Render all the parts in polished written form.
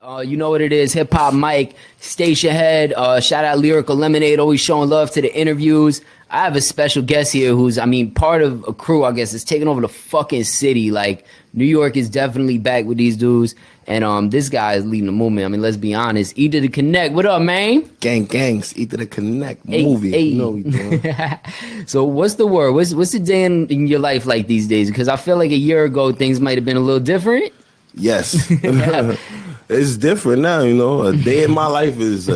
You know what it is, Hip Hop Mike, Station Head, shout out Lyrical Lemonade, always showing love to the interviews. I have a special guest here who's, part of a crew, I guess, is taking over the fucking city. Like, New York is definitely back with these dudes. And this guy is leading the movement. Let's be honest. Eat to the Connect. What up, man? Gangs, Eat to the Connect movie. Hey. You know what we doing. So what's the word? What's the day in your life like these days? Because I feel like a year ago, things might have been a little different. Yes. It's different now, you know. A day in my life is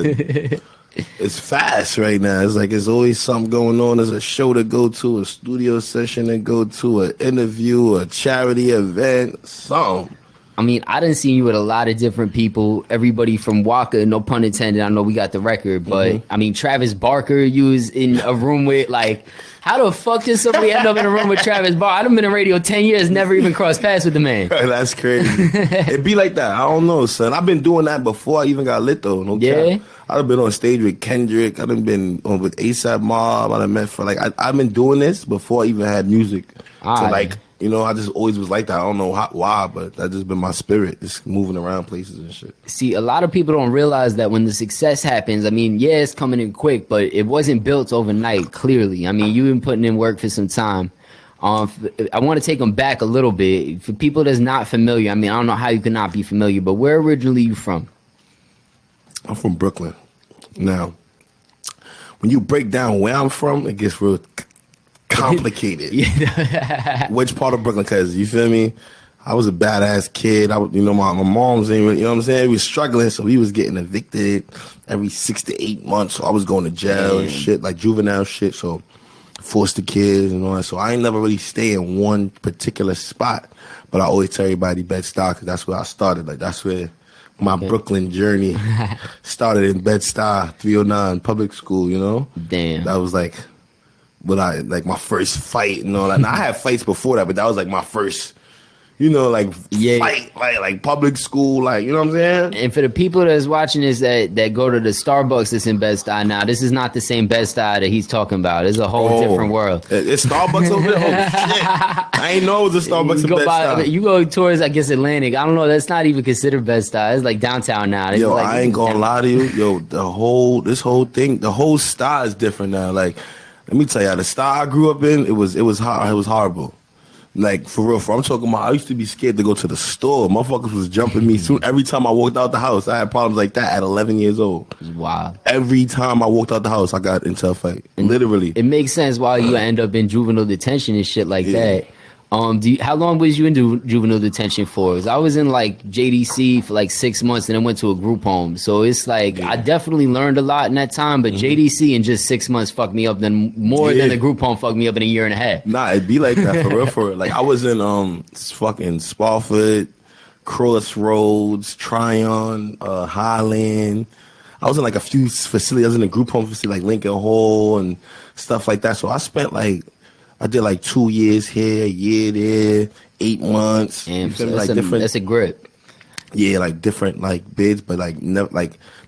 it's fast right now. It's like it's always something going on. There's a show to go to, a studio session to go to, an interview, a charity event, something. I done seen you with a lot of different people. Everybody from Waka, no pun intended. I know we got the record, but Travis Barker, you was in a room with, like, how the fuck did somebody end up in a room with Travis Barker? I've been in radio 10 years, never even crossed paths with the man. That's crazy. It be like that. I don't know, son. I've been doing that before I even got lit, though. No cap. I've been on stage with Kendrick. I've been on with ASAP Mob. I've been doing this before I even had music. I just always was like that. I don't know why, but that's just been my spirit, just moving around places and shit. See, a lot of people don't realize that when the success happens, it's coming in quick, but it wasn't built overnight, clearly. You've been putting in work for some time. I want to take them back a little bit. For people that's not familiar, I don't know how you could not be familiar, but where originally you from? I'm from Brooklyn. Now, when you break down where I'm from, it gets real complicated. Which part of Brooklyn? Because you feel me, I was a badass kid. My mom's ain't really, you know what I'm saying? We was struggling, so we was getting evicted every 6 to 8 months. So I was going to jail and shit, like juvenile shit. So forced the kids and all that. So I ain't never really stay in one particular spot. But I always tell everybody Bed-Stuy, because that's where I started. Like that's where my Brooklyn journey started, in Bed-Stuy, 309 public school. You know, damn, that was like. But my first fight and all that. Now, I had fights before that, but that was like my first, fight, like public school, you know what I'm saying? And for the people that's watching this that go to the Starbucks that's in Bed-Stuy now, this is not the same Bed-Stuy that he's talking about. It's a whole different world. It's Starbucks over there? Oh, shit. I ain't know it was a Starbucks in Bed-Stuy. You go towards, I guess, Atlantic. I don't know. That's not even considered Bed-Stuy. It's like downtown now. Yo, I ain't gonna lie to you. Yo, the whole style is different now. Like, let me tell you, the style I grew up in, it was hard. It was horrible. Like, for real. I'm talking about, I used to be scared to go to the store. Motherfuckers was jumping me soon. Every time I walked out the house, I had problems like that at 11 years old. Wow. Every time I walked out the house, I got into a fight. Literally. It makes sense why you end up in juvenile detention and shit like that. How long was you in juvenile detention for? 'Cause I was in JDC for 6 months and then went to a group home. So it's I definitely learned a lot in that time, but JDC in just 6 months fucked me up more than the group home fucked me up in a year and a half. Nah, it'd be like that for real. Like I was in fucking Spofford, Crossroads, Tryon, Highland. I was in a few facilities. I was in a group home facility like Lincoln Hall and stuff like that. So I spent I did 2 years here, a year there, 8 months. Damn, so that's a grip. Yeah, different bids, but never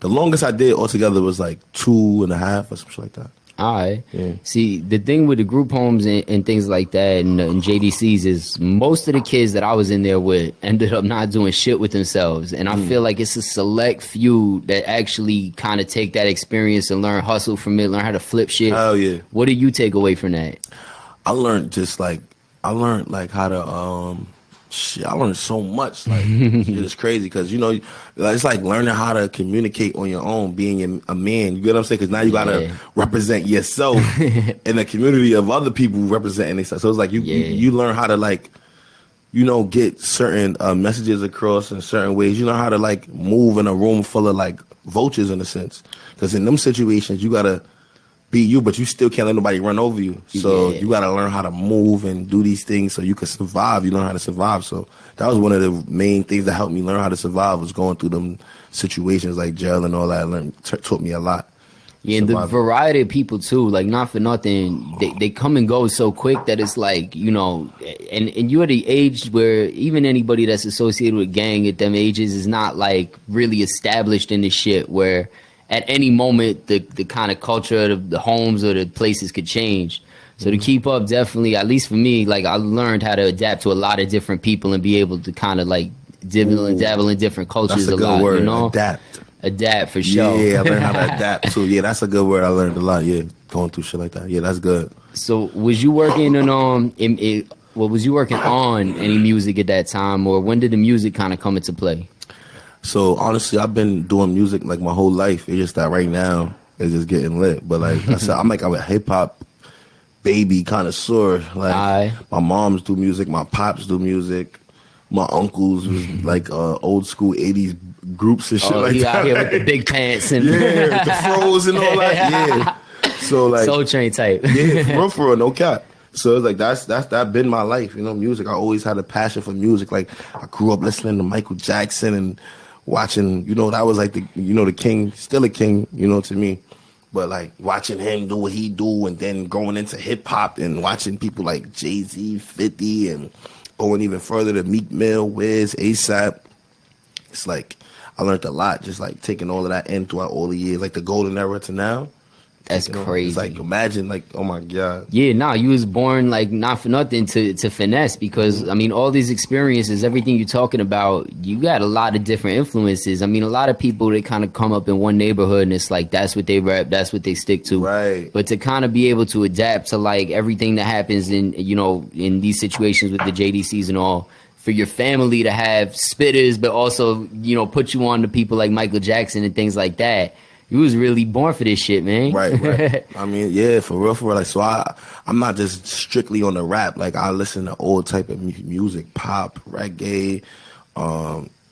the longest I did altogether was 2.5 or something like that. All right. Yeah. See, the thing with the group homes and things like that and JDCs is most of the kids that I was in there with ended up not doing shit with themselves. And I feel like it's a select few that actually kind of take that experience and learn hustle from it, learn how to flip shit. Hell yeah. What do you take away from that? I learned how to I learned so much. It's crazy because it's like learning how to communicate on your own, being a man. You get what I'm saying? Because now you gotta represent yourself in a community of other people representing themselves. So it's like you learn how to get certain messages across in certain ways. You know how to move in a room full of vultures in a sense. Because in them situations you gotta be you, but you still can't let nobody run over you. So you got to learn how to move and do these things so you can survive. You learn how to survive. So that was one of the main things that helped me learn how to survive, was going through them situations like jail and all that. Taught me a lot. Yeah, and the variety of people too, not for nothing, they come and go so quick that it's and you're at the age where even anybody that's associated with gang at them ages is not really established in this shit, where at any moment, the kind of culture of the homes or the places could change. So to keep up, definitely, at least for me, I learned how to adapt to a lot of different people and be able to kind of dabble in different cultures That's a good lot. word. You know, Adapt for sure. Yeah, I learned how to adapt too. Yeah, that's a good word. I learned a lot. Yeah, going through shit like that. Yeah, that's good. So was you working was you working on any music at that time, or when did the music kind of come into play? So honestly, I've been doing music like my whole life. It's just that right now it's just getting lit. But like I said, I'm a hip hop baby connoisseur. Like my moms do music, my pops do music, my uncles was like old school '80s groups and shit like that. Out here with the big pants and yeah, the froze and all that. Yeah. So like Soul Train type. yeah, for real, no cap. So it's like that been my life, you know, music. I always had a passion for music. Like I grew up listening to Michael Jackson and watching, you know, that was like the king, still a king, you know, to me. But like watching him do what he do, and then going into hip hop and watching people like Jay-Z, 50, and going even further to Meek Mill, Wiz, ASAP. It's like I learned a lot just like taking all of that in throughout all the years, like the golden era to now. That's crazy. It's like imagine, like, oh my god. Yeah, nah, you was born like not for nothing to finesse, because I mean all these experiences, everything you're talking about, you got a lot of different influences. I mean, a lot of people, they kind of come up in one neighborhood and it's like that's what they rap, that's what they stick to. Right. But to kind of be able to adapt to like everything that happens in, you know, in these situations with the JDCs and all, for your family to have spitters, but also, you know, put you on to people like Michael Jackson and things like that. You was really born for this shit, man. Right. I mean, yeah, for real. Like, so I'm not just strictly on the rap. Like, I listen to all type of music, pop, reggae,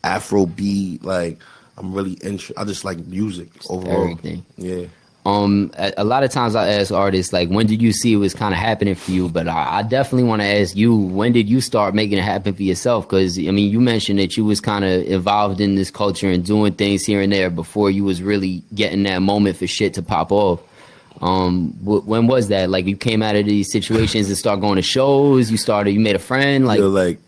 Afrobeat. Like, I'm really I just like music overall. Everything. Yeah. A lot of times I ask artists, like, when did you see it was kind of happening for you? But I definitely want to ask you, when did you start making it happen for yourself? Because, I mean, you mentioned that you was kind of involved in this culture and doing things here and there before you was really getting that moment for shit to pop off. When was that? Like, you came out of these situations and started going to shows? You made a friend? Like, yo, like,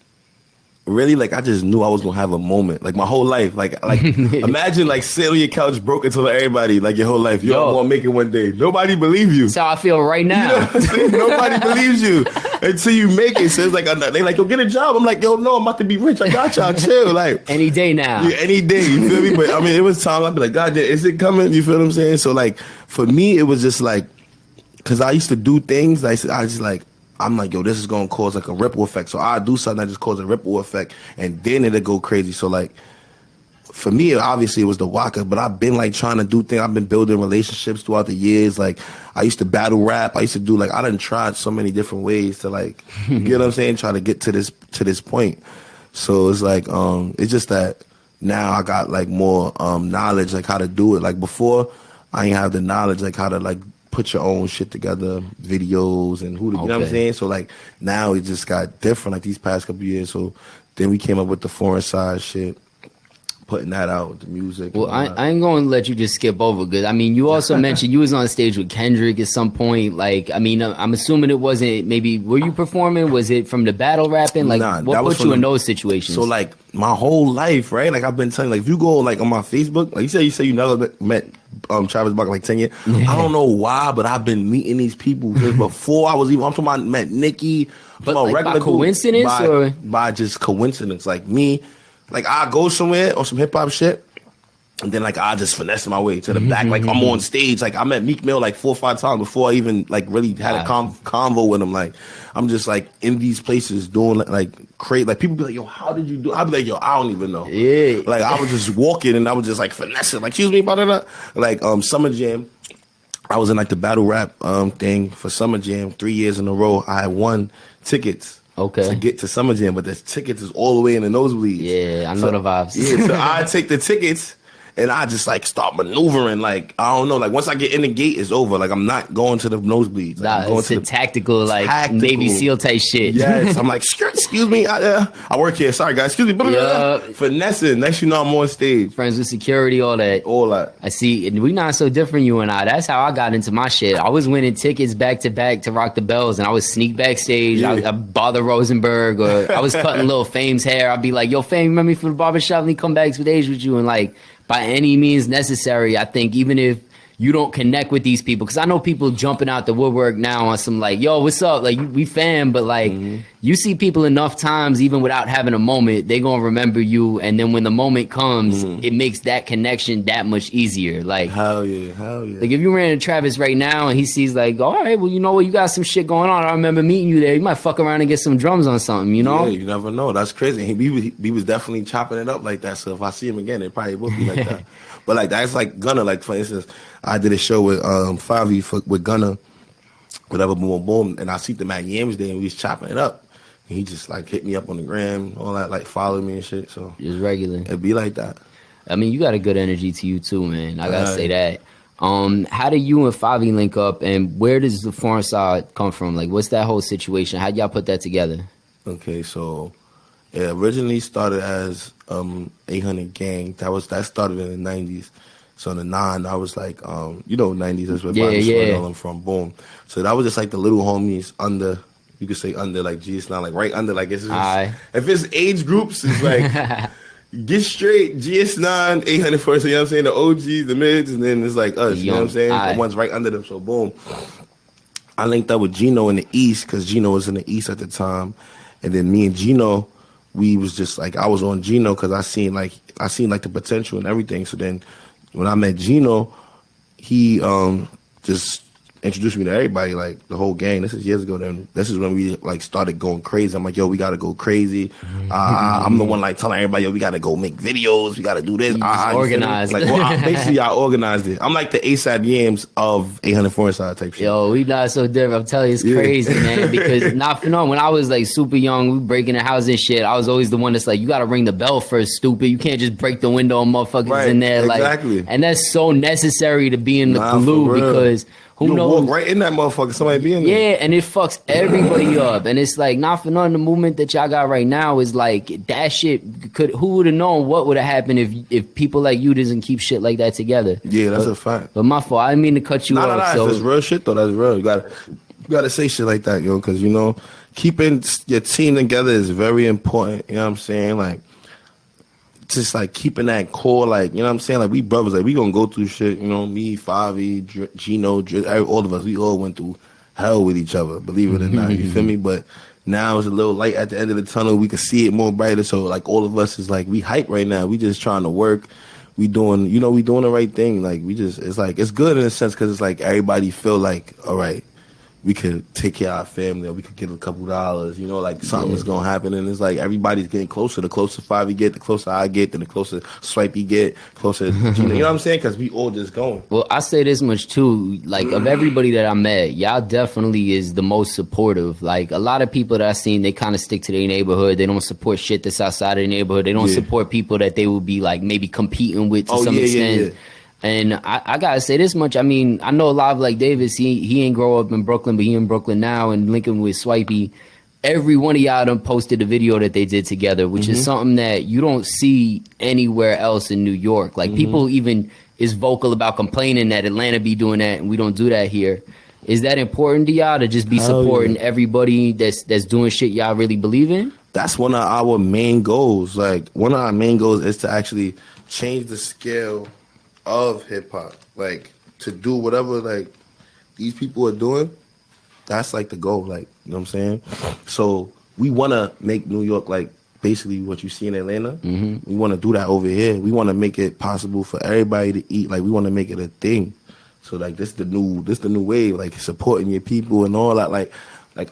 really, like, I just knew I was gonna have a moment, like my whole life. Like imagine like sitting on your couch broke and telling everybody like your whole life, yo, I'm gonna make it one day. Nobody believe you. That's how I feel right now. You know what I'm saying? Nobody believes you until you make it. So it's like they like, yo, get a job. I'm like, yo, no, I'm about to be rich. I got y'all, chill. Like any day now. Yeah, any day. You feel me? But I mean, it was time. I'd be like, God, is it coming? You feel what I'm saying? So like for me, it was just like, cause I used to do things. I'm like, yo, this is gonna cause like a ripple effect. So I do something that just cause a ripple effect, and then it'll go crazy. So like, for me, obviously it was the Waka, but I've been like trying to do things. I've been building relationships throughout the years. Like I used to battle rap. I used to do like, I done tried so many different ways to like, you get what I'm saying? Try to get to this point. So it's like, it's just that now I got like more knowledge, like how to do it. Like before, I ain't have the knowledge, like how to like put your own shit together, videos and you know what I'm saying? So like now it just got different like these past couple years. So then we came up with the foreign side shit, putting that out with the music. Well, I ain't going to let you just skip over, because I mean, you also mentioned you was on stage with Kendrick at some point. Like, I mean, I'm assuming it wasn't, maybe, were you performing? Was it from the battle rapping? Like, nah, what put you in those situations? So like my whole life, right? Like I've been telling, like if you go like on my Facebook, like you say you never met Travis Barker like 10 years. I don't know why, but I've been meeting these people since before I was even. I'm talking about met Nicki. But like regular by coincidence or by just coincidence, like me. Like I go somewhere on some hip hop shit, and then like I just finesse my way to the back. Like I'm on stage. Like I met Meek Mill like 4 or 5 times before I even like really had a convo with him. Like I'm just like in these places doing like crazy. Like people be like, yo, how did you do? I'd be like, yo, I don't even know. Yeah. Like I was just walking and I was just like finessing. Like excuse me, blah, blah, blah. Like Summer Jam. I was in like the battle rap thing for Summer Jam 3 years in a row. I had won tickets. To get to Summer Jam, but the tickets is all the way in the nosebleeds. Yeah, I know the vibes. Yeah, so I take the tickets and I just like start maneuvering. Like I don't know. Like once I get in the gate, it's over. Like I'm not going to the nosebleeds. Like, I'm going it's to tactical, like Navy SEAL type shit. Yes, I'm like, excuse me, I work here. Sorry guys, excuse me. Finessing. Next you know I'm on stage. Friends with security, all that. I see. And we not so different, you and I. That's how I got into my shit. I was winning tickets back to back to Rock the Bells, and I would sneak backstage. Yeah. I bother Rosenberg, or I was cutting Lil Fame's hair. I'd be like, yo, Fame, remember me from the barbershop? Let me come backstage with you, and like, by any means necessary, I think even if you don't connect with these people. Because I know people jumping out the woodwork now on some like, yo, what's up? Like, we fam, but like, you see people enough times, even without having a moment, they gonna remember you. And then when the moment comes, it makes that connection that much easier. Like, hell yeah. Like, if you ran into Travis right now and he sees like, all right, well, you know what, you got some shit going on. I remember meeting you there. You might fuck around and get some drums on something, you know? Yeah, you never know. That's crazy. He was definitely chopping it up like that. So if I see him again, it probably will be like that. But like that's like Gunna. Like for instance, I did a show with Favi with Gunna, whatever, boom, boom, and I see them at Yams Day and we was chopping it up. And he just like hit me up on the gram, all that, like follow me and shit. So Just regular. it'd be like that. I mean, you got a good energy to you too, man. I gotta say that. How do you and Favi link up, and where does the foreign side come from? Like, what's that whole situation? How'd y'all put that together? Okay, so it originally started as 800 Gang. That started in the 90s. So in the 9, I was like, you know, 90s, that's where I'm from, boom. So that was just like the little homies under, you could say under like GS9, like right under, like it's just, if it's age groups, it's like, get straight, GS9, 800 first, you know what I'm saying? The OGs, the mids, and then it's like us, you know what I'm saying? The ones right under them, so boom. I linked up with Gino in the East, because Gino was in the East at the time. And then me and Gino, we was just like, I was on Gino because I seen like the potential and everything. So then when I met Gino, he just introduced me to everybody, like the whole gang. This is years ago. Then this is when we like started going crazy. I'm like, yo, we gotta go crazy. I'm the one like telling everybody, yo, we gotta go make videos. We gotta do this. Organized. Like, basically, I organized it. I'm like the ASAP Yams of 800 Foreign Side type shit. Yo, we not so different. I'm telling you, it's crazy, man. Because not for nothing, when I was like super young, we breaking the house and shit. I was always the one that's like, you gotta ring the bell first, stupid. You can't just break the window on motherfuckers in there. Exactly. Like, and that's so necessary to be in the glue because. Who knows? Walk right in that motherfucker, somebody be in there. Yeah, and it fucks everybody up. And it's like, not for nothing, the movement that y'all got right now is like, that shit who would have known what would have happened if people like you doesn't keep shit like that together. Yeah, that's a fact. But my fault, I didn't mean to cut you off. No, that's real shit though, that's real. You gotta say shit like that, yo, because you know, keeping your team together is very important, you know what I'm saying? Like, just like keeping that core, like, you know what I'm saying? Like, we brothers, like, we gonna go through shit, you know, me, Favi, Gino, all of us, we all went through hell with each other, believe it or not, you feel me? But now it's a little light at the end of the tunnel, we can see it more brighter, so like all of us is like, we hype right now, we just trying to work, we doing the right thing, like, it's like, it's good in a sense, because it's like, everybody feel like, all right, we could take care of our family, or we could get a couple dollars, you know, like something's gonna happen, and it's like everybody's getting closer. The closer Favi get, the closer I get, then the closer Swipey get, closer, you know what I'm saying? Because we all just going. Well, I say this much too, like of everybody that I met, y'all definitely is the most supportive. Like a lot of people that I seen, they kind of stick to their neighborhood. They don't support shit that's outside of their neighborhood. They don't support people that they will be like maybe competing with to some extent. And I gotta say this much. I mean, I know a lot of like Davis. He ain't grow up in Brooklyn, but he in Brooklyn now and linking with Swipey. Every one of y'all done posted a video that they did together, which is something that you don't see anywhere else in New York. Like people even is vocal about complaining that Atlanta be doing that and we don't do that here. Is that important to y'all to just be supporting everybody that's doing shit y'all really believe in? That's one of our main goals. Like one of our main goals is to actually change the scale of hip hop, like to do whatever like these people are doing. That's like the goal, like, you know what I'm saying? So we want to make New York like basically what you see in Atlanta. We want to do that over here. We want to make it possible for everybody to eat. Like we want to make it a thing. So like this the new wave, like supporting your people and all that. Like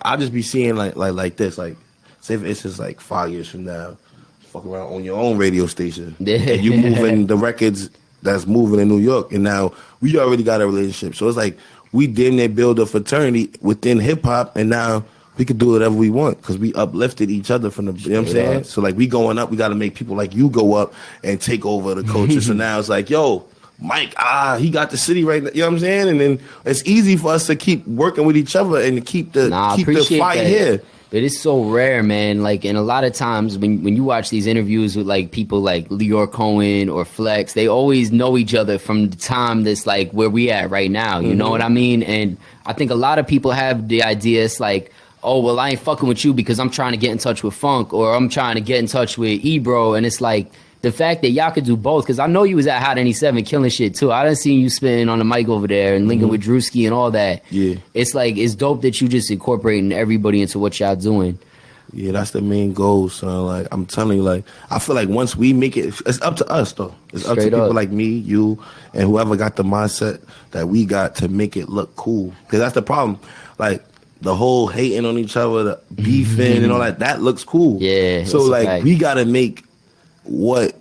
I'll just be seeing like this, like say if it's just like 5 years from now, fuck around on your own radio station, and you moving the records that's moving in New York, and now we already got a relationship. So it's like we damn near build a fraternity within hip hop, and now we can do whatever we want because we uplifted each other from the, you know what I'm saying? So like we going up, we got to make people like you go up and take over the culture. So now it's like, yo, Mike, he got the city right now, you know what I'm saying? And then it's easy for us to keep working with each other and to keep the fight here. It is so rare, man. Like, and a lot of times when you watch these interviews with like people like Leor Cohen or Flex, they always know each other from the time that's like where we at right now. You know what I mean? And I think a lot of people have the idea, it's like, oh, well, I ain't fucking with you because I'm trying to get in touch with Funk or I'm trying to get in touch with Ebro. And it's like, the fact that y'all could do both, because I know you was at Hot 97 killing shit too. I done seen you spinning on the mic over there and linking with Drewski and all that. Yeah. It's like, it's dope that you just incorporating everybody into what y'all doing. Yeah, that's the main goal, son. Like, I'm telling you, like, I feel like once we make it, it's up to us, though. It's up to people like me, you, and whoever got the mindset that we got to make it look cool. Because that's the problem. Like, the whole hating on each other, the beefing and all that looks cool. Yeah. So, like, we got to make what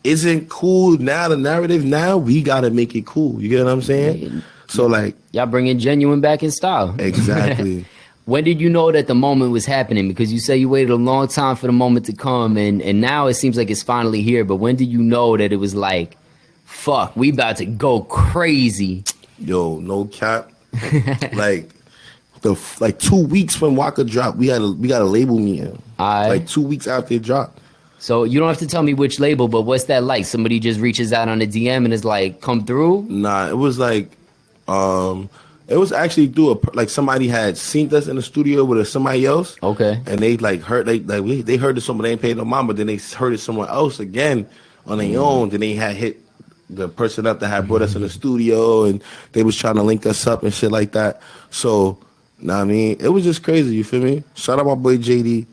isn't cool now, the narrative now, we got to make it cool. You get what I'm saying? Yeah. So, like... Y'all bringing genuine back in style. Exactly. When did you know that the moment was happening? Because you say you waited a long time for the moment to come, and now it seems like it's finally here. But when did you know that it was like, fuck, we about to go crazy? Yo, no cap. like 2 weeks when Waka dropped, we got a label meeting. Like 2 weeks after it dropped. So you don't have to tell me which label, but what's that like? Somebody just reaches out on a DM and is like, come through? Nah, it was like, it was actually through somebody had seen us in the studio with somebody else. Okay. And they heard they heard it somewhere, they ain't paid no mind, but then they heard it somewhere else again on their own. Then they had hit the person up that had brought us in the studio, and they was trying to link us up and shit like that. So, know what I mean? It was just crazy, you feel me? Shout out my boy JD.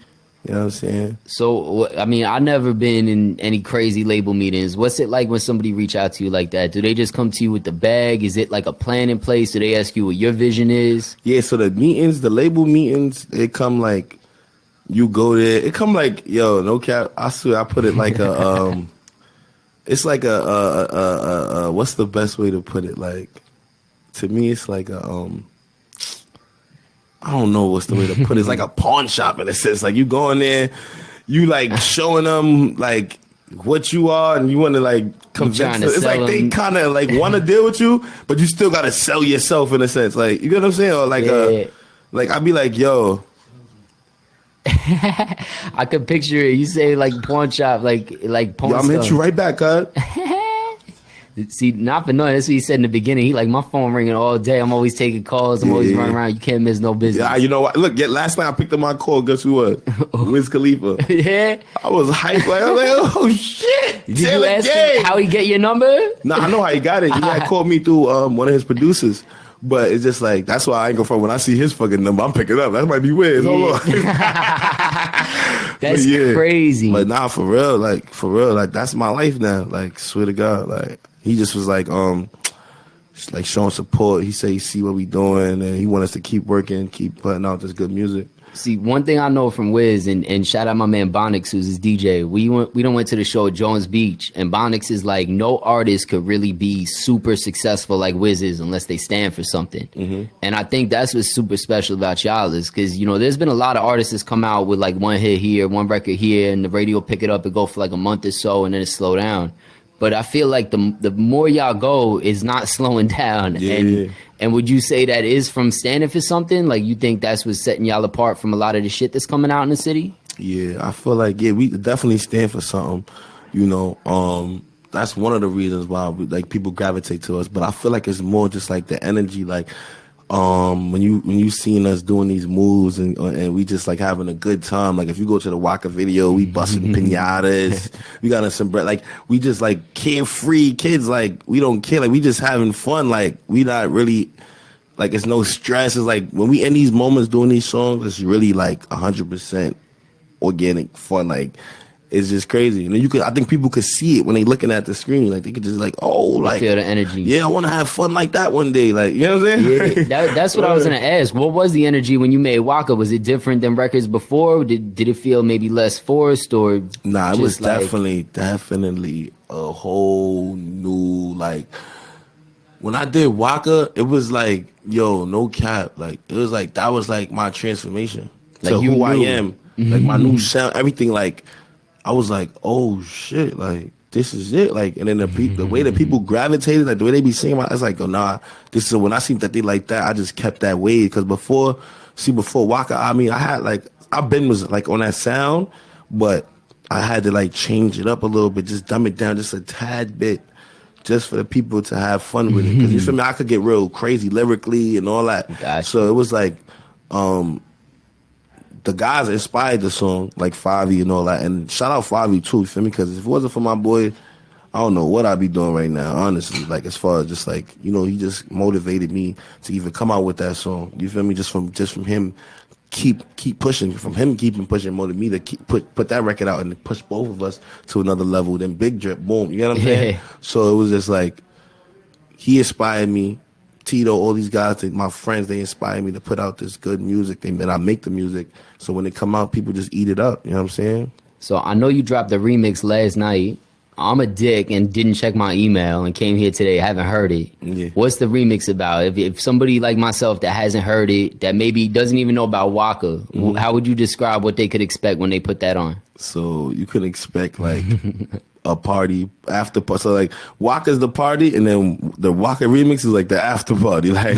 You know what I'm saying? So, I mean, I've never been in any crazy label meetings. What's it like when somebody reach out to you like that? Do they just come to you with the bag? Is it like a plan in place? Do they ask you what your vision is? Yeah, so the label meetings, it come like, you go there. It come like, yo, no cap, I swear I put it like a, it's like a, what's the best way to put it? Like, to me, it's like a, I don't know what's the way to put it. It's like a pawn shop in a sense. Like, you go in there, you like showing them like what you are, and you want to like convince them. It's like they kind of like want to deal with you, but you still got to sell yourself in a sense. Like, you get what I'm saying? Or like, like I'd be like, yo. I could picture it. You say like pawn shop, like pawn. Yo, I'm hit you right back, cut. See, not for nothing. That's what he said in the beginning. He like, my phone ringing all day. I'm always taking calls. I'm always running around. You can't miss no business. Yeah, you know what? Look, last night I picked up my call. Guess who was? Wiz Khalifa. Yeah. I was hyped. Like, I was like, oh shit. Did you ask him how he get your number? Nah, I know how he got it. He had called me through one of his producers. But it's just like, that's why I ain't go for when I see his fucking number, I'm picking up. That might be weird. Hold on. That's crazy. But nah, for real, like that's my life now. Like, swear to God, like he just was like showing support. He said he see what we doing and he want us to keep working, keep putting out this good music. See, one thing I know from Wiz, and shout out my man Bonix, who's his DJ. We done went to the show at Jones Beach, and Bonix is like, no artist could really be super successful like Wiz is unless they stand for something. Mm-hmm. And I think that's what's super special about y'all is because, you know, there's been a lot of artists that's come out with like one hit here, one record here, and the radio pick it up and go for like a month or so, and then it slow down. But I feel like the more y'all go is not slowing down. Yeah. And would you say that is from standing for something? Like, you think that's what's setting y'all apart from a lot of the shit that's coming out in the city? Yeah, I feel like, we definitely stand for something. You know, that's one of the reasons why like people gravitate to us. But I feel like it's more just like the energy, like when you seen us doing these moves and we just like having a good time. Like if you go to the Waka video, we busting pinatas, we got us some bread. Like we just like carefree kids. Like we don't care. Like we just having fun. Like we not really like it's no stress. It's like when we in these moments doing these songs, it's really like 100% organic fun. Like it's just crazy. And then I think people could see it when they looking at the screen. Like they could just like, oh, like feel the energy. Yeah, I want to have fun like that one day. Like, you know what I'm saying? Yeah, that's what I was gonna ask. What was the energy when you made Waka? Was it different than records before? Did it feel maybe less forced or? Nah, it was definitely a whole new like. When I did Waka, it was like, yo, no cap. Like it was like that was like my transformation like to who I am. Like my new sound, everything. Like I was like, oh shit, like this is it. Like, and then the way that people gravitated, like the way they be singing, I was like, oh nah, this is when I seen that they like that, I just kept that way. Because before Waka, I mean, I've been was like on that sound, but I had to like change it up a little bit, just dumb it down just a tad bit, just for the people to have fun with it. Because you feel me, I could get real crazy lyrically and all that. Gotcha. So it was like, the guys inspired the song, like Favi and all that. And shout out Favi too, you feel me? Because if it wasn't for my boy, I don't know what I'd be doing right now, honestly. Like as far as just like, you know, he just motivated me to even come out with that song. You feel me? Just from him keep pushing, from him keeping pushing, motivated me to keep put that record out and push both of us to another level. Then Big Drip, boom. You know what I'm saying? So it was just like he inspired me. Tito, all these guys, my friends, they inspire me to put out this good music. And I make the music. So when it come out, people just eat it up. You know what I'm saying? So I know you dropped the remix last night. I'm a dick and didn't check my email and came here today. I haven't heard it. Yeah. What's the remix about? If somebody like myself that hasn't heard it, that maybe doesn't even know about Waka, how would you describe what they could expect when they put that on? So you could expect like a party after party. So like Waka's the party, and then the Waka remix is like the after party. Like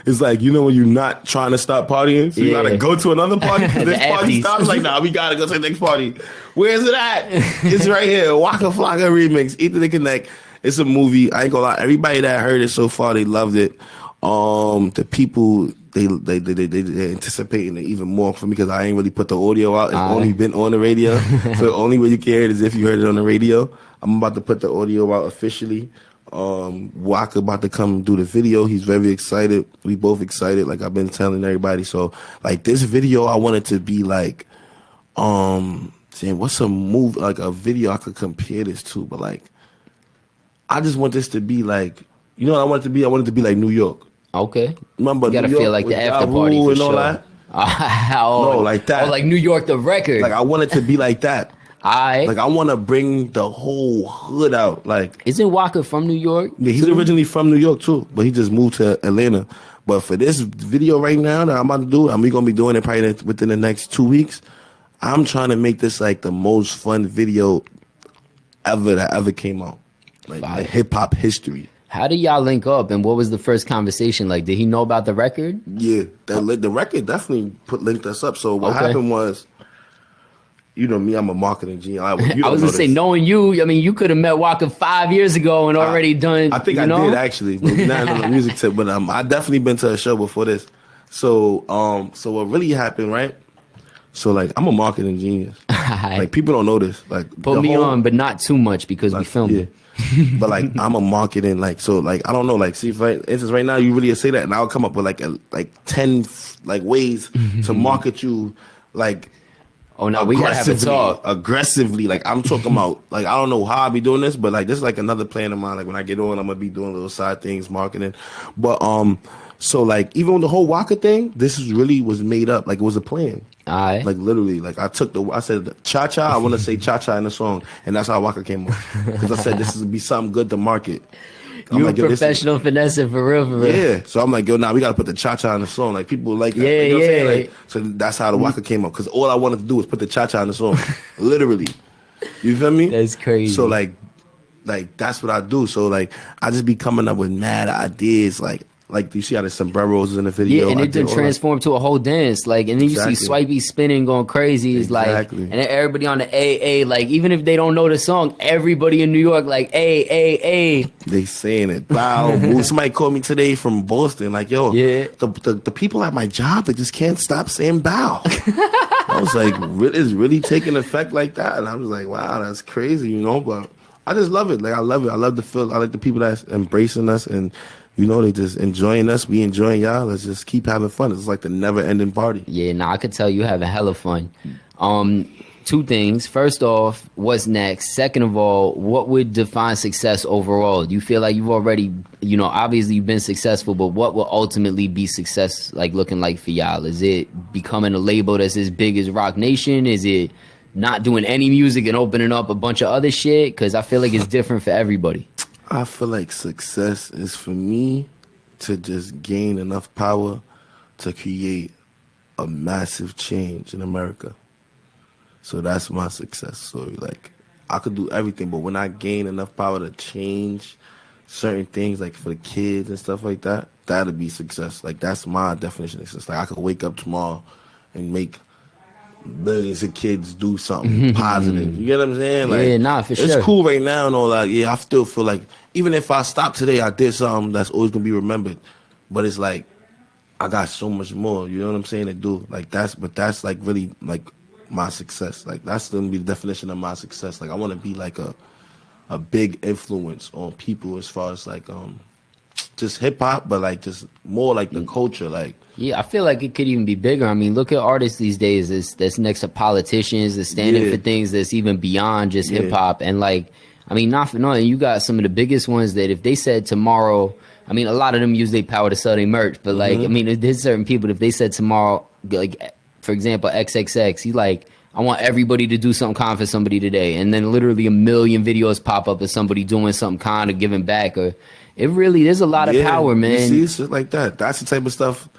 it's like, you know, when you're not trying to stop partying, so you gotta go to another party. This party stops. Like, nah, we gotta go to the next party. Where's it at? It's right here. Waka Flocka remix. Ether Connect. It's a movie. I ain't gonna lie. Everybody that heard it so far, they loved it. The people they anticipating it even more for me because I ain't really put the audio out. It's only been on the radio. So the only way you can hear it is if you heard it on the radio. I'm about to put the audio out officially. Waka about to come do the video. He's very excited. We both excited, like I've been telling everybody. So like this video, I want it to be like, saying what's a move, like a video I could compare this to, but like I just want this to be like, you know what I want it to be? I want it to be like New York. Okay. Remember, you gotta New York feel like the after Ja party for and all sure. That? No, like that. Oh, like New York, the record. Like I want it to be like that. Like I want to bring the whole hood out. Like, isn't Waka from New York? Yeah, he's originally from New York too, but he just moved to Atlanta. But for this video right now that I'm about to do, and we're gonna be doing it probably within the next 2 weeks. I'm trying to make this like the most fun video ever that ever came out, like hip hop history. How did y'all link up, and what was the first conversation like? Did he know about the record? Yeah, the record definitely linked us up. So what happened was, you know me, I'm a marketing genius. I was gonna say, knowing you, I mean, you could have met Waka 5 years ago and already done. I think I did actually, but not on the music tip. But I definitely been to a show before this. So what really happened, right? So like I'm a marketing genius. Like people don't know this. Like put me on, but not too much because we filmed it. But like I'm a marketing, like, so like I don't know, like, see if instance right now you really say that and I'll come up with like 10 like ways to market you, like, oh no, we gotta have a talk aggressively. Like I'm talking about, like, I don't know how I'll be doing this, but like this is like another plan of mine. Like when I get on, I'm gonna be doing little side things, marketing. But so like even with the whole Waka thing, this was made up. Like it was a plan. Like literally, like I said cha cha. I want to say cha cha in the song, and that's how Waka came up. Because I said this is be something good to market. You a professional finesser for real. Yeah. So I'm like, yo, nah, we gotta put the cha cha in the song. Like people like that. Yeah, you know what I'm saying? yeah. Like, so that's how the Waka came up. Because all I wanted to do was put the cha cha in the song. Literally. You feel me? That's crazy. So like that's what I do. So like I just be coming up with mad ideas. Like you see how the sombreros is in the video. Yeah, and it did transform to a whole dance. Like, and then you see Swipey spinning, going crazy. It's like, and then everybody on the AA, like, even if they don't know the song, everybody in New York, like, A. They saying it. Wow. Somebody called me today from Boston, like, yo, the people at my job, they just can't stop saying bow. I was like, it's really taking effect like that? And I was like, wow, that's crazy, you know? But I just love it. Like, I love it. I love the feel. I like the people that's embracing us and, you know, they just enjoying us. We enjoying y'all. Let's just keep having fun. It's like the never-ending party. Yeah, I could tell you having hella fun. Two things. First off, what's next? Second of all, what would define success overall? Do you feel like you've already, you know, obviously you've been successful, but what will ultimately be success like looking like for y'all? Is it becoming a label that's as big as Roc Nation? Is it not doing any music and opening up a bunch of other shit? Because I feel like it's different for everybody. I feel like success is for me to just gain enough power to create a massive change in America. So that's my success story. Like, I could do everything, but when I gain enough power to change certain things, like for the kids and stuff like that, that'll be success. Like, that's my definition of success. Like, I could wake up tomorrow and make millions of kids do something positive. You get what I'm saying? Like, for sure. It's cool right now and all that. Yeah, I still feel like even if I stop today, I did something that's always gonna be remembered. But it's like I got so much more. You know what I'm saying? To do like that's like really like my success. Like that's gonna be the definition of my success. Like I want to be like a big influence on people as far as like just hip hop, but like just more like the culture. Like Yeah, I feel like it could even be bigger. I mean, look at artists these days that's next to politicians, that's standing for things that's even beyond just hip hop. And like, I mean, not for nothing, you got some of the biggest ones that if they said tomorrow, I mean, a lot of them use their power to sell their merch, but like, I mean, there's certain people, if they said tomorrow, like, for example, XXX, he like, I want everybody to do something kind for somebody today. And then literally a million videos pop up of somebody doing something kind of giving back. Or it really, there's a lot of power, man. You see, shit like that. That's the type of stuff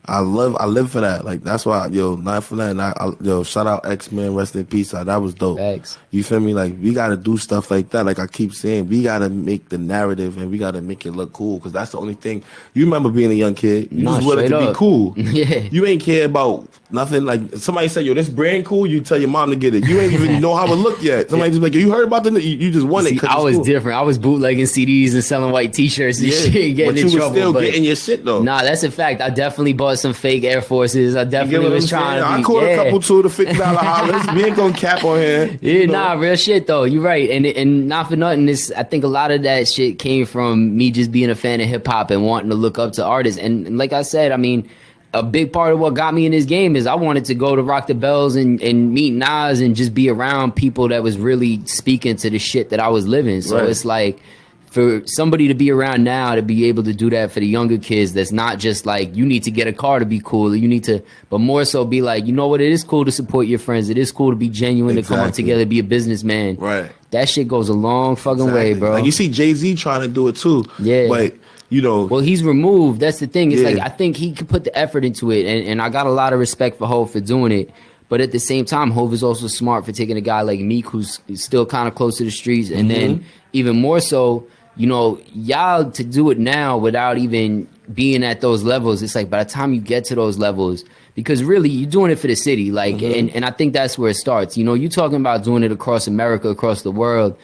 I live for that. Like that's why, not for that. And shout out X-Men, rest in peace. That was dope. Thanks. You feel me? Like we gotta do stuff like that. Like I keep saying, we gotta make the narrative and we gotta make it look cool because that's the only thing. You remember being a young kid? You just wanted to be cool. Yeah. You ain't care about nothing. Like somebody say, yo, this brand cool. You tell your mom to get it. You ain't even know how it look yet. Somebody just like, you heard about the? You just want it. I was cool. different. I was bootlegging CDs and selling white T-shirts and shit, getting but in you trouble. Still getting your shit though. Nah, that's a fact. I definitely bought some fake Air Forces. I definitely was trying to. I caught a couple too, the $50 hollers. We ain't gonna cap on here. Yeah, nah, real shit though. You're right, and not for nothing. I think a lot of that shit came from me just being a fan of hip hop and wanting to look up to artists. And like I said, I mean, a big part of what got me in this game is I wanted to go to Rock the Bells and meet Nas and just be around people that was really speaking to the shit that I was living. So it's like, for somebody to be around now to be able to do that for the younger kids, that's not just like you need to get a car to be cool, you need to, but more so be like, you know what, it is cool to support your friends, it is cool to be genuine, to come up together, be a businessman. Right. That shit goes a long fucking way, bro. Like you see Jay-Z trying to do it too. Yeah. But well, he's removed. That's the thing. It's like I think he could put the effort into it, and I got a lot of respect for Hov for doing it. But at the same time, Hov is also smart for taking a guy like Meek, who's still kind of close to the streets, and then even more so, y'all to do it now without even being at those levels. It's like by the time you get to those levels, because really you're doing it for the city, like, and I think that's where it starts. You're talking about doing it across America, across the world.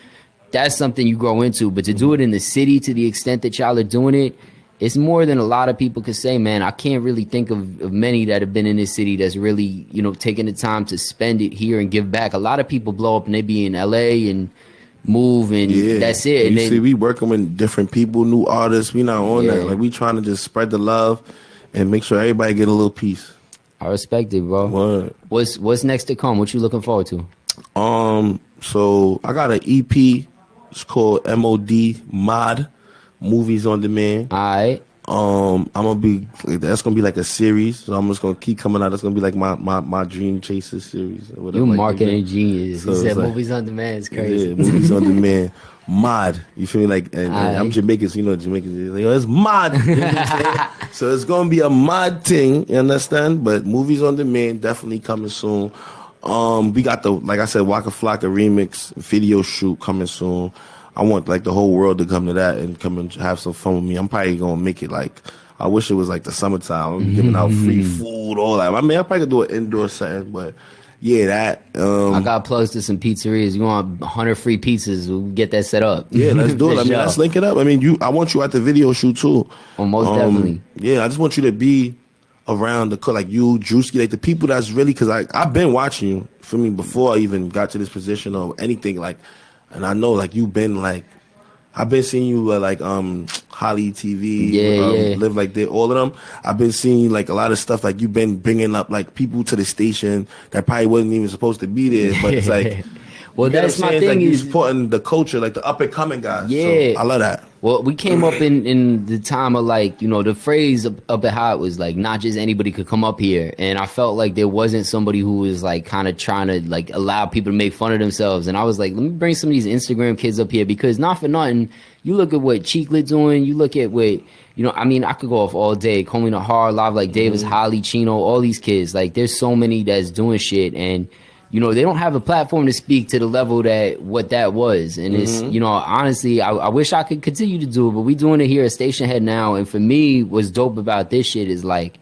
That's something you grow into, but to do it in the city to the extent that y'all are doing it, it's more than a lot of people could say, man. I can't really think of many that have been in this city that's really, taking the time to spend it here and give back. A lot of people blow up and they be in LA and move and that's it. And see, we working with different people, new artists. We not on that. Like we trying to just spread the love and make sure everybody get a little piece. I respect it, bro. Word. What's next to come? What you looking forward to? So I got an EP. It's called MOD Mod, Movies on Demand. All right. That's gonna be like a series. So I'm just gonna keep coming out. That's gonna be like my Dream Chaser series. Or whatever, You like marketing genius. So he said like, movies on demand. It's crazy. Yeah, movies on demand. Mod. You feel me? Like, and I'm Jamaican, so Jamaicans. Like, it's mod. You know what I'm saying? So it's gonna be a mod thing. You understand? But movies on demand definitely coming soon. We got like I said, Waka Flocka remix video shoot coming soon. I want like the whole world to come to that and come and have some fun with me. I'm probably gonna make it like, I wish it was like the summertime. I'm giving out free food, all that. I mean, I probably could do an indoor setting, but that. I got plugs to some pizzerias. You want 100 free pizzas? We'll get that set up. Yeah, let's do it. I mean, let's link it up. I mean, I want you at the video shoot too. Oh, most definitely. Yeah, I just want you to be around like you, Drewski, like the people that's really, because I've been watching you for me before I even got to this position or anything, like, and I know like you've been like, I've been seeing you like Holly TV, Live Like That, all of them. I've been seeing like a lot of stuff, like you've been bringing up like people to the station that probably wasn't even supposed to be there, but it's like, well, that's my thing, like is you supporting the culture, like the up and coming guys. Yeah, so I love that. Well, we came up in the time of like, the phrase up at hot was like not just anybody could come up here, and I felt like there wasn't somebody who was like kind of trying to like allow people to make fun of themselves, and I was like, let me bring some of these Instagram kids up here, because not for nothing, you look at what Cheeklet doing, you look at what I mean, I could go off all day. Coming to Hard Live, like Davis, Holly, Chino, all these kids, like there's so many that's doing shit, and they don't have a platform to speak to the level that what that was. And it's, honestly, I wish I could continue to do it, but we doing it here at Station Head now. And for me, what's dope about this shit is like,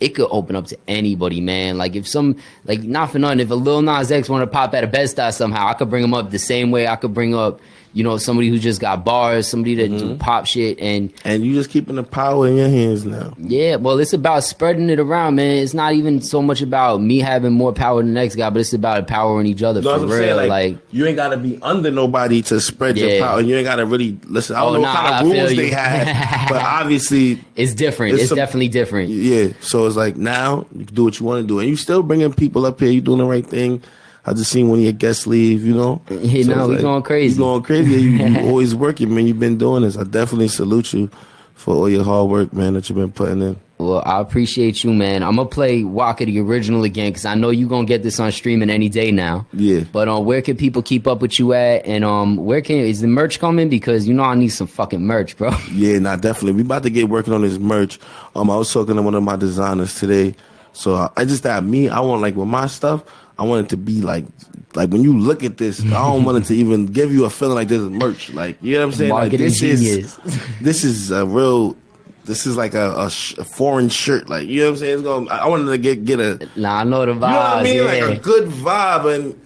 it could open up to anybody, man. Like if not for nothing, if a Lil Nas X want to pop at a Bed-Stuy somehow, I could bring him up the same way I could bring up, you know, somebody who just got bars, somebody that do pop shit, and you just keeping the power in your hands now. yeah, well, it's about spreading it around, man. It's not even so much about me having more power than the next guy, but it's about empowering each other for real. Saying, like you ain't gotta be under nobody to spread your power. You ain't gotta really listen. I don't know what kind of rules they have, but obviously it's different. It's definitely different. Yeah, so it's like now you can do what you want to do, and you still bringing people up here. You doing the right thing. I just seen one of your guests leave, you know. You know, we going crazy. You going crazy. You always working, man. You've been doing this. I definitely salute you for all your hard work, man, that you've been putting in. Well, I appreciate you, man. I'm gonna play Waka the original again because I know you gonna get this on streaming any day now. Yeah. But where can people keep up with you at? And is the merch coming? Because you know I need some fucking merch, bro. Yeah, nah, definitely. We about to get working on this merch. I was talking to one of my designers today. So I just thought I want like with my stuff, I want it to be like when you look at this, I don't want it to even give you a feeling like this is merch. Like, you know what I'm saying? Like, this is a real. This is like a foreign shirt. Like, you know what I'm saying? I wanted to get a. Nah, I know the vibe. You know what I mean? Yeah. Like a good vibe, and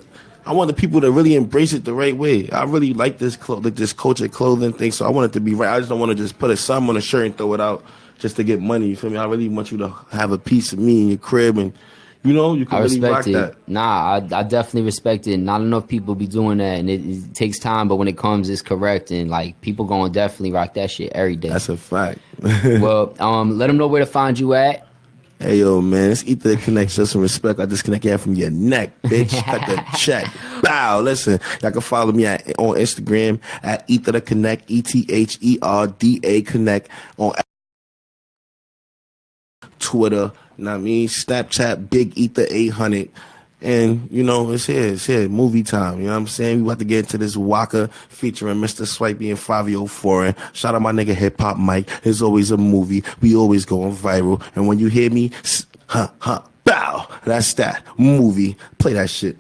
I want the people to really embrace it the right way. I really like this this culture clothing thing, so I want it to be right. I just don't want to just put something on a shirt and throw it out just to get money. You feel me? I really want you to have a piece of me in your crib, and you know you can really rock that. Nah, I definitely respect it. Not enough people be doing that, and it takes time, but when it comes, it's correct, and like people gonna definitely rock that shit every day. That's a fact. Well, let them know where to find you at. Hey, yo, man, let's eat the connect. Show some respect. I disconnect you from your neck, bitch. Cut the check. Bow. Listen, y'all can follow me on Instagram at Ether the Connect, ETHERDA Connect, on Twitter, you know what I mean? Snapchat, Big Ether 800. And, you know, it's here. Movie time. You know what I'm saying? We about to get into this Waka featuring Mr. Swipey and Fabio Foreign. Shout out my nigga Hip Hop Mike. It's always a movie. We always going viral. And when you hear me, bow. That's that movie. Play that shit.